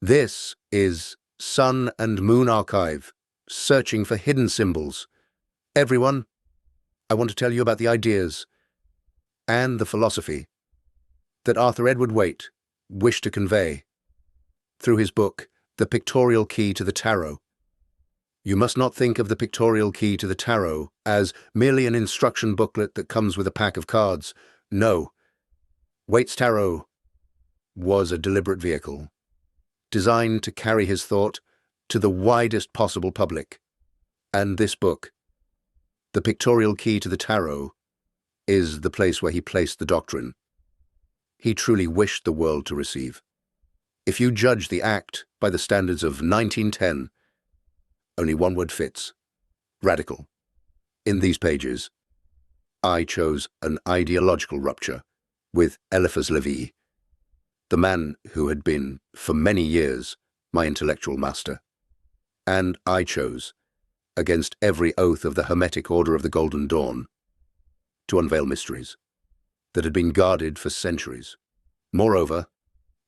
This is Sun and Moon Archive, searching for hidden symbols. Everyone, I want to tell you about the ideas and the philosophy that Arthur Edward Waite wished to convey through his book, The Pictorial Key to the Tarot. You must not think of the Pictorial Key to the Tarot as merely an instruction booklet that comes with a pack of cards. No, Waite's tarot was a deliberate vehicle, designed to carry his thought to the widest possible public. And this book, The Pictorial Key to the Tarot, is the place where he placed the doctrine he truly wished the world to receive. If you judge the act by the standards of 1910, only one word fits: radical. In these pages, I chose an ideological rupture with Eliphas Lévi, the man who had been, for many years, my intellectual master. And I chose, against every oath of the Hermetic Order of the Golden Dawn, to unveil mysteries that had been guarded for centuries. Moreover,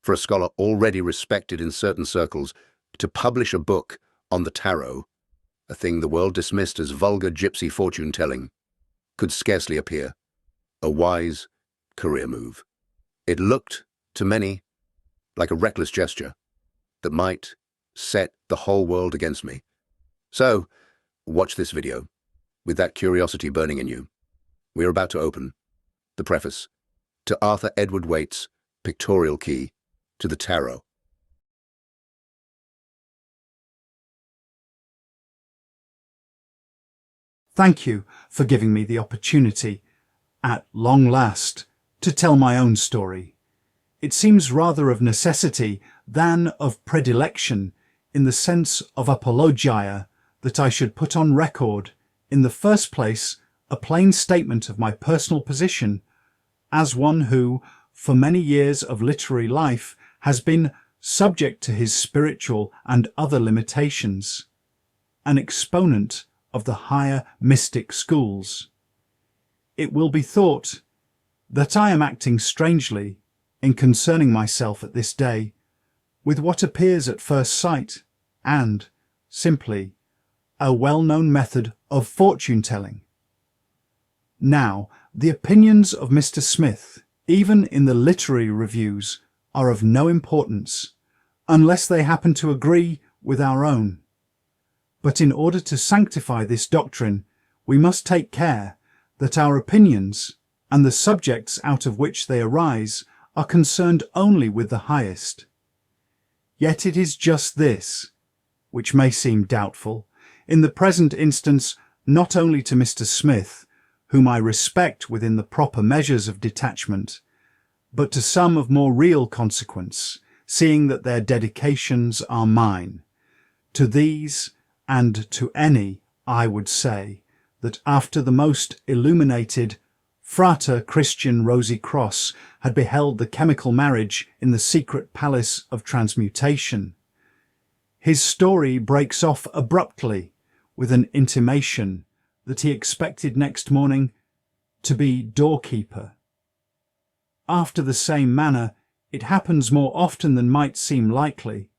for a scholar already respected in certain circles, to publish a book on the tarot, a thing the world dismissed as vulgar gypsy fortune-telling, could scarcely appear a wise career move. It looked, to many, like a reckless gesture that might set the whole world against me. So, watch this video with that curiosity burning in you. We are about to open the preface to Arthur Edward Waite's Pictorial Key to the Tarot. Thank you for giving me the opportunity, at long last, to tell my own story. It seems rather of necessity than of predilection, in the sense of apologia, that I should put on record, in the first place, a plain statement of my personal position, as one who, for many years of literary life, has been subject to his spiritual and other limitations, an exponent of the higher mystic schools. It will be thought that I am acting strangely in concerning myself at this day with what appears at first sight and, simply, a well-known method of fortune-telling. Now, the opinions of Mr. Smith, even in the literary reviews, are of no importance, unless they happen to agree with our own. But in order to sanctify this doctrine, we must take care that our opinions and the subjects out of which they arise are concerned only with the highest. Yet it is just this, which may seem doubtful, in the present instance not only to Mr. Smith, whom I respect within the proper measures of detachment, but to some of more real consequence, seeing that their dedications are mine. To these, and to any, I would say, that after the most illuminated Frater Christian Rosenkreutz had beheld the chemical marriage in the secret palace of transmutation, his story breaks off abruptly with an intimation that he expected next morning to be doorkeeper. After the same manner, it happens more often than might seem likely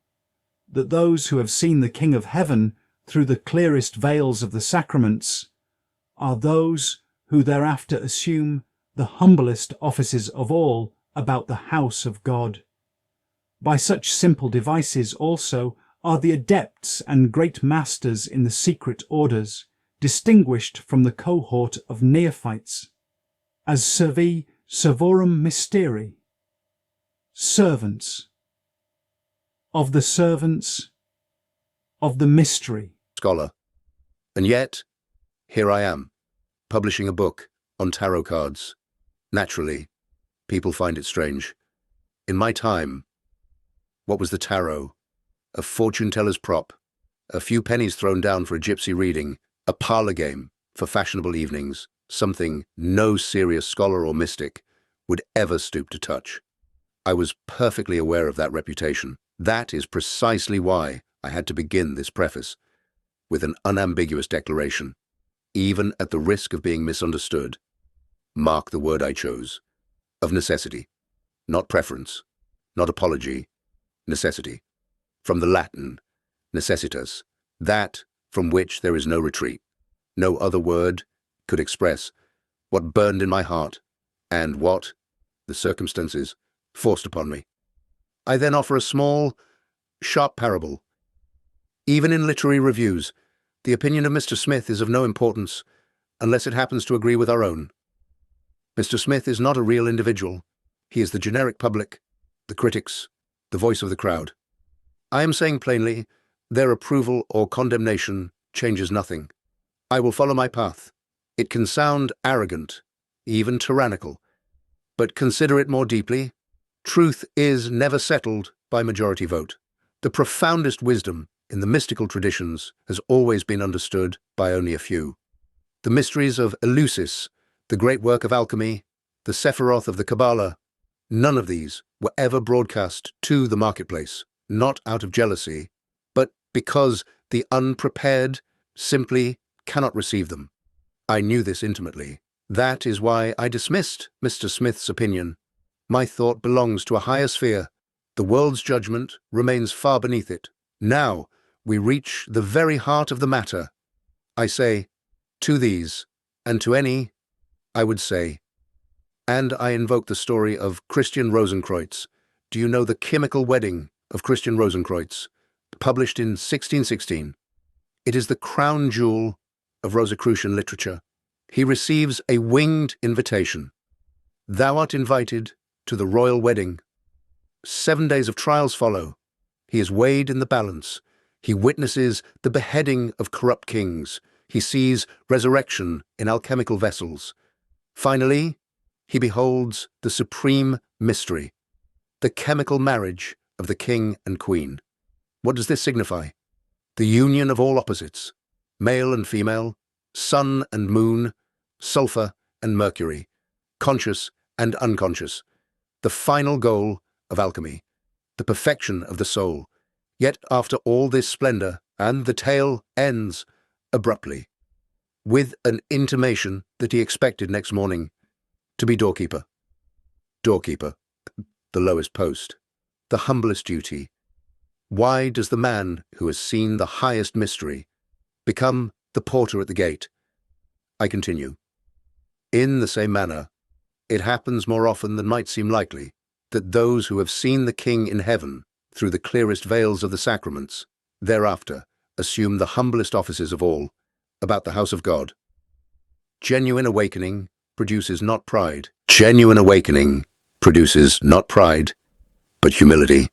that those who have seen the King of Heaven through the clearest veils of the sacraments are those who thereafter assume the humblest offices of all about the house of God. By such simple devices also are the adepts and great masters in the secret orders distinguished from the cohort of neophytes, as servi servorum mysteri, servants of the servants of the mystery. Scholar. And yet, here I am, publishing a book on tarot cards. Naturally, people find it strange. In my time, what was the tarot? A fortune-teller's prop, a few pennies thrown down for a gypsy reading, a parlor game for fashionable evenings, something no serious scholar or mystic would ever stoop to touch. I was perfectly aware of that reputation. That is precisely why I had to begin this preface with an unambiguous declaration, even at the risk of being misunderstood. Mark the word I chose, of necessity, not preference, not apology, necessity. from the Latin necessitas, that from which there is no retreat. No other word could express what burned in my heart and what, the circumstances, forced upon me. I then offer a small, sharp parable. Even in literary reviews, the opinion of Mr. Smith is of no importance unless it happens to agree with our own. Mr. Smith is not a real individual. He is the generic public, the critics, the voice of the crowd. I am saying plainly, their approval or condemnation changes nothing. I will follow my path. It can sound arrogant, even tyrannical, but consider it more deeply. Truth is never settled by majority vote. The profoundest wisdom in the mystical traditions has always been understood by only a few. The mysteries of Eleusis, the great work of alchemy, the Sephiroth of the Kabbalah, none of these were ever broadcast to the marketplace, not out of jealousy, but because the unprepared simply cannot receive them. I knew this intimately. That is why I dismissed Mr. Smith's opinion. My thought belongs to a higher sphere. The world's judgment remains far beneath it. Now we reach the very heart of the matter. I say, to these, and to any, I would say, and I invoke the story of Christian Rosenkreutz. Do you know the chemical wedding of Christian Rosenkreutz, published in 1616? It is the crown jewel of Rosicrucian literature. He receives a winged invitation. Thou art invited to the royal wedding. 7 days of trials follow. He is weighed in the balance. He witnesses the beheading of corrupt kings. He sees resurrection in alchemical vessels. Finally, he beholds the supreme mystery, the chemical marriage of the king and queen. What does this signify? The union of all opposites, male and female, sun and moon, sulfur and mercury, conscious and unconscious, the final goal of alchemy, the perfection of the soul. Yet after all this splendor, and the tale ends abruptly, with an intimation that he expected next morning to be doorkeeper. Doorkeeper, the lowest post, the humblest duty. Why does the man who has seen the highest mystery become the porter at the gate? I continue. In the same manner, it happens more often than might seem likely that those who have seen the King in heaven through the clearest veils of the sacraments thereafter assume the humblest offices of all about the house of God. Genuine awakening produces not pride. Genuine awakening produces not pride, but humility.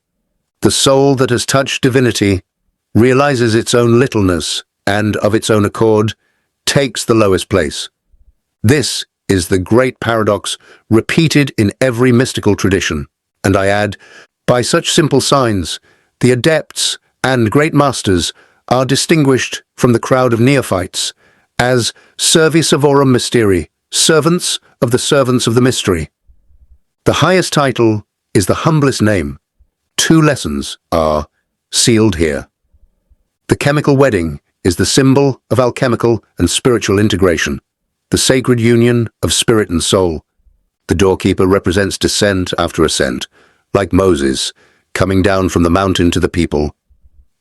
The soul that has touched divinity realizes its own littleness and, of its own accord, takes the lowest place. This is the great paradox repeated in every mystical tradition, and I add, by such simple signs, the adepts and great masters are distinguished from the crowd of neophytes as servi servorum mysteri, servants of the mystery. The highest title is the humblest name. 2 lessons are sealed here. The chemical wedding is the symbol of alchemical and spiritual integration, the sacred union of spirit and soul. The doorkeeper represents descent after ascent, like Moses coming down from the mountain to the people.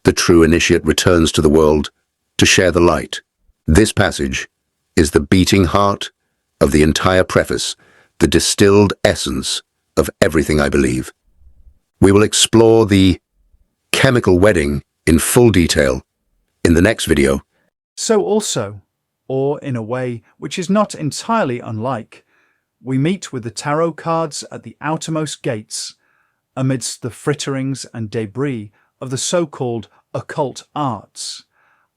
The true initiate returns to the world to share the light. This passage is the beating heart of the entire preface, the distilled essence of everything I believe. We will explore the chemical wedding in full detail in the next video. So also, or in a way which is not entirely unlike, we meet with the tarot cards at the outermost gates, amidst the fritterings and debris of the so-called occult arts,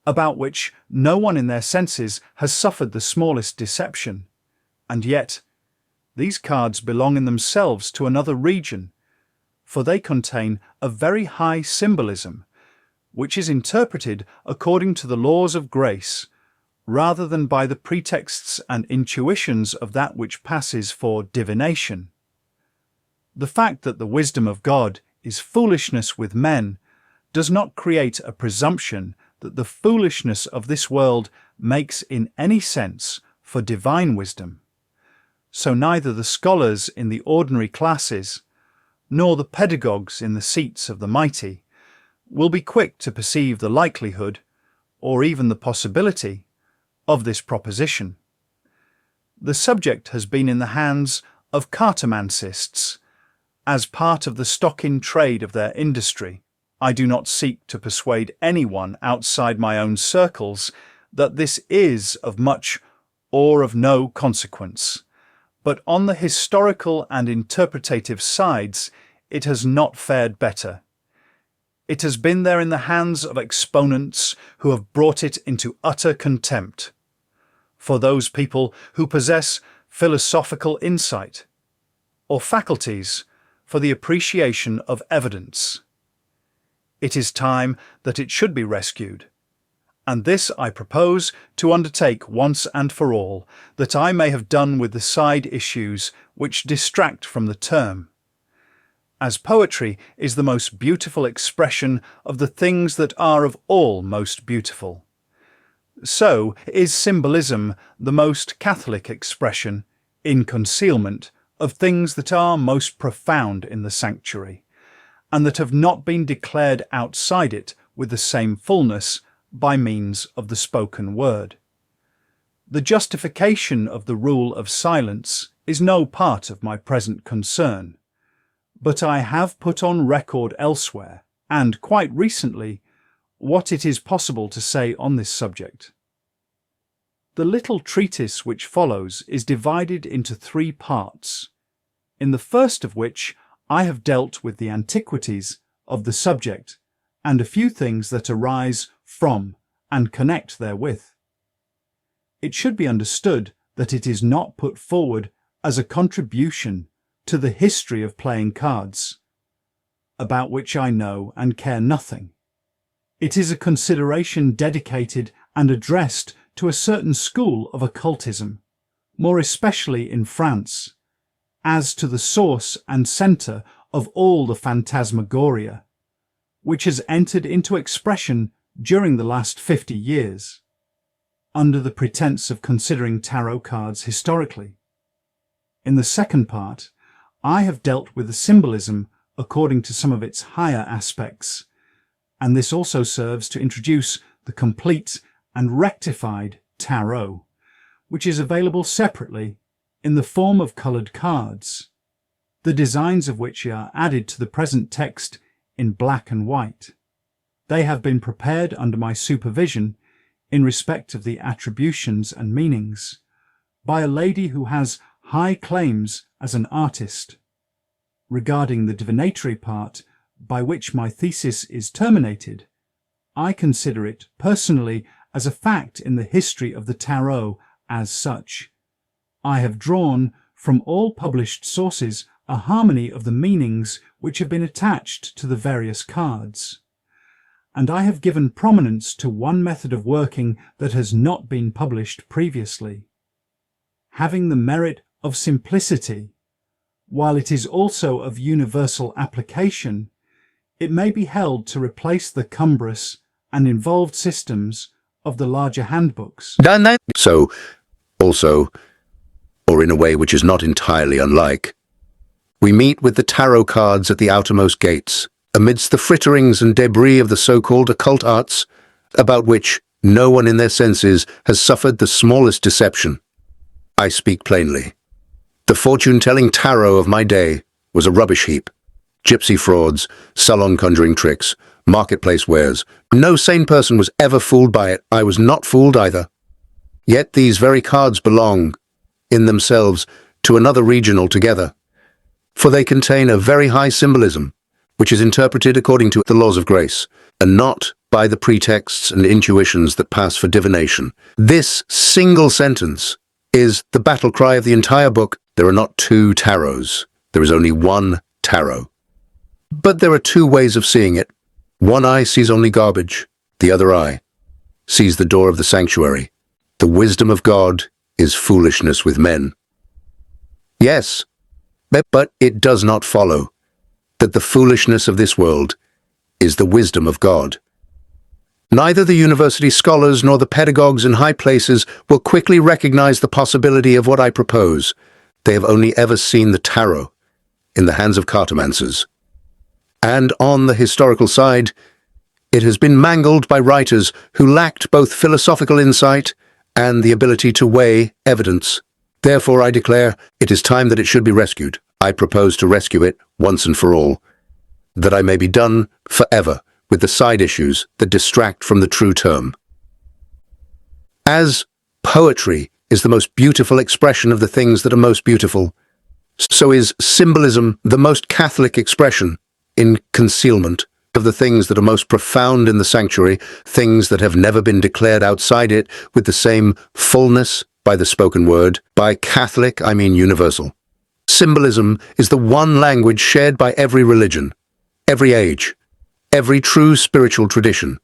about which no one in their senses has suffered the smallest deception. And yet, these cards belong in themselves to another region, for they contain a very high symbolism, which is interpreted according to the laws of grace, rather than by the pretexts and intuitions of that which passes for divination. The fact that the wisdom of God is foolishness with men does not create a presumption that the foolishness of this world makes in any sense for divine wisdom. So neither the scholars in the ordinary classes, nor the pedagogues in the seats of the mighty, will be quick to perceive the likelihood, or even the possibility, of this proposition. The subject has been in the hands of cartomancists as part of the stock-in-trade of their industry. I do not seek to persuade anyone outside my own circles that this is of much or of no consequence, but on the historical and interpretative sides, it has not fared better. It has been there in the hands of exponents who have brought it into utter contempt. For those people who possess philosophical insight, or faculties for the appreciation of evidence. It is time that it should be rescued, and this I propose to undertake once and for all, that I may have done with the side issues which distract from the term. As poetry is the most beautiful expression of the things that are of all most beautiful, so is symbolism the most Catholic expression, in concealment, of things that are most profound in the sanctuary, and that have not been declared outside it with the same fullness by means of the spoken word. The justification of the rule of silence is no part of my present concern, but I have put on record elsewhere, and quite recently, what it is possible to say on this subject. The little treatise which follows is divided into 3 parts, in the first of which I have dealt with the antiquities of the subject and a few things that arise from and connect therewith. It should be understood that it is not put forward as a contribution to the history of playing cards, about which I know and care nothing. It is a consideration dedicated and addressed to a certain school of occultism, more especially in France, as to the source and centre of all the phantasmagoria, which has entered into expression during the last 50 years, under the pretence of considering tarot cards historically. In the second part, I have dealt with the symbolism according to some of its higher aspects, and this also serves to introduce the complete and rectified tarot, which is available separately in the form of coloured cards, the designs of which are added to the present text in black and white. They have been prepared under my supervision in respect of the attributions and meanings by a lady who has high claims as an artist. Regarding the divinatory part by which my thesis is terminated, I consider it personally as a fact in the history of the tarot as such. I have drawn from all published sources a harmony of the meanings which have been attached to the various cards, and I have given prominence to one method of working that has not been published previously, having the merit of simplicity. While it is also of universal application, it may be held to replace the cumbrous and involved systems of the larger handbooks. So, also, or in a way which is not entirely unlike, we meet with the tarot cards at the outermost gates, amidst the fritterings and debris of the so-called occult arts, about which no one in their senses has suffered the smallest deception. I speak plainly. The fortune-telling tarot of my day was a rubbish heap. Gypsy frauds, salon conjuring tricks, marketplace wares. No sane person was ever fooled by it. I was not fooled either. Yet these very cards belong, in themselves, to another region altogether, for they contain a very high symbolism, which is interpreted according to the laws of grace, and not by the pretexts and intuitions that pass for divination. This single sentence is the battle cry of the entire book. There are not 2 tarots. There is only one tarot. But there are 2 ways of seeing it. One eye sees only garbage. The other eye sees the door of the sanctuary. The wisdom of God is foolishness with men. Yes, but it does not follow that the foolishness of this world is the wisdom of God. Neither the university scholars nor the pedagogues in high places will quickly recognize the possibility of what I propose. They have only ever seen the tarot in the hands of cartomancers. And on the historical side, It has been mangled by writers who lacked both philosophical insight and the ability to weigh evidence. Therefore, I declare it is time that it should be rescued. I propose to rescue it once and for all, that I may be done forever with the side issues that distract from the true term. As poetry is the most beautiful expression of the things that are most beautiful, so is symbolism the most Catholic expression in concealment of the things that are most profound in the sanctuary, things that have never been declared outside it with the same fullness by the spoken word. By Catholic, I mean universal. Symbolism is the one language shared by every religion, every age, every true spiritual tradition.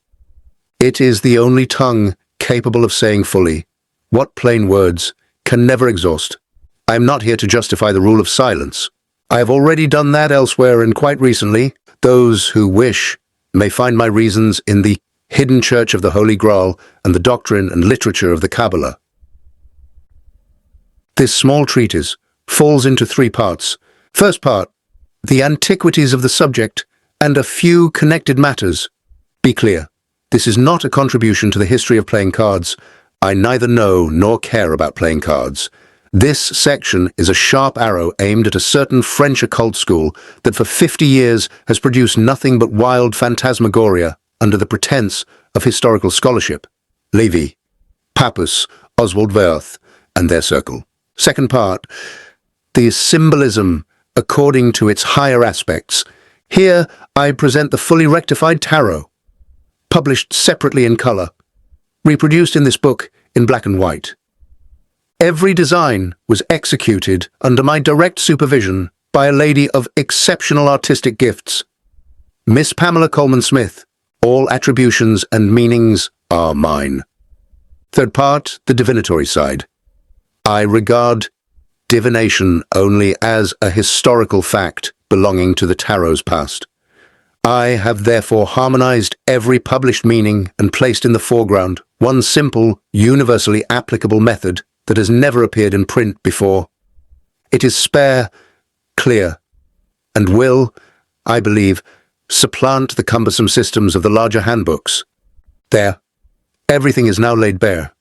It is the only tongue capable of saying fully what plain words can never exhaust. I am not here to justify the rule of silence. I have already done that elsewhere, and quite recently. Those who wish may find my reasons in the hidden church of the Holy Grail and the doctrine and literature of the Kabbalah. This small treatise falls into 3 parts. First part, the antiquities of the subject and a few connected matters. Be clear, this is not a contribution to the history of playing cards. I neither know nor care about playing cards. This section is a sharp arrow aimed at a certain French occult school that for 50 years has produced nothing but wild phantasmagoria under the pretense of historical scholarship. Lévi, Pappus, Oswald Wirth, and their circle. Second part, the symbolism according to its higher aspects. Here I present the fully rectified tarot, published separately in color, reproduced in this book in black and white. Every design was executed under my direct supervision by a lady of exceptional artistic gifts, Miss Pamela Coleman Smith. All attributions and meanings are mine. Third part, the divinatory side. I regard divination only as a historical fact belonging to the tarot's past. I have therefore harmonized every published meaning and placed in the foreground one simple, universally applicable method that has never appeared in print before. It is spare, clear, and will, I believe, supplant the cumbersome systems of the larger handbooks. There, everything is now laid bare.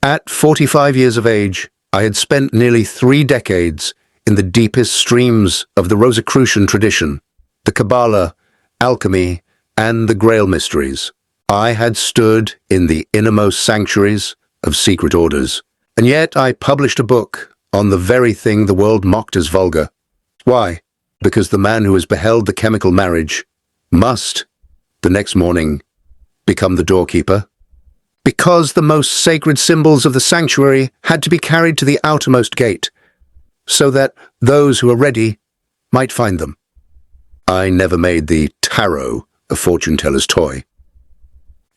At 45 years of age, I had spent nearly 3 decades in the deepest streams of the Rosicrucian tradition, the Kabbalah, alchemy, and the Grail mysteries. I had stood in the innermost sanctuaries of secret orders. And yet I published a book on the very thing the world mocked as vulgar. Why? Because the man who has beheld the chemical marriage must, the next morning, become the doorkeeper. Because the most sacred symbols of the sanctuary had to be carried to the outermost gate, so that those who are ready might find them. I never made the tarot a fortune-teller's toy.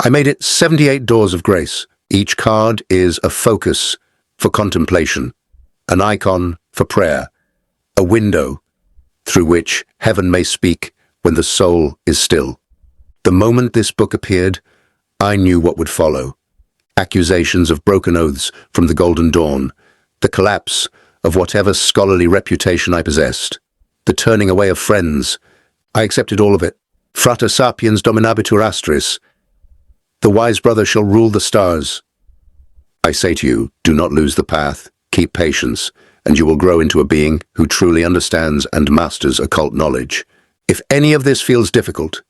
I made it 78 doors of grace. Each card is a focus for contemplation, an icon for prayer, a window through which heaven may speak when the soul is still. The moment this book appeared, I knew what would follow. Accusations of broken oaths from the Golden Dawn, the collapse of whatever scholarly reputation I possessed, the turning away of friends. I accepted all of it. Frater sapiens dominabitur astris. The wise brother shall rule the stars. I say to you, do not lose the path, keep patience, and you will grow into a being who truly understands and masters occult knowledge. If any of this feels difficult,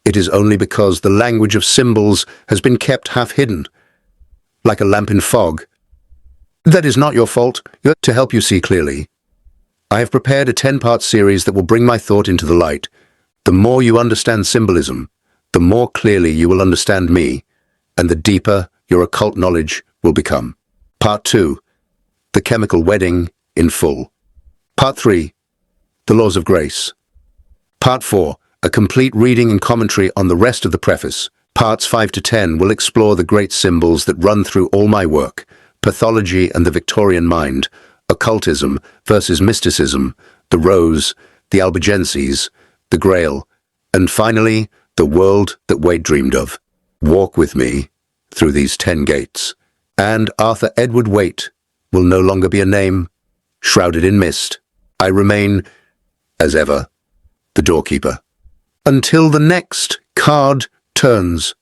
it is only because the language of symbols has been kept half hidden, like a lamp in fog. That is not your fault. To help you see clearly, I have prepared a 10-part series that will bring my thought into the light. The more you understand symbolism, the more clearly you will understand me, and the deeper your occult knowledge will become. Part 2, the chemical wedding in full. Part 3, the laws of grace. Part 4, a complete reading and commentary on the rest of the preface. Parts 5 to 10 will explore the great symbols that run through all my work: pathology and the Victorian mind, occultism versus mysticism, the rose, the albigenses, the grail, and finally, the world that Waite dreamed of. Walk with me through these 10 gates, and Arthur Edward Waite will no longer be a name shrouded in mist. I remain, as ever, the doorkeeper. Until the next Card turns.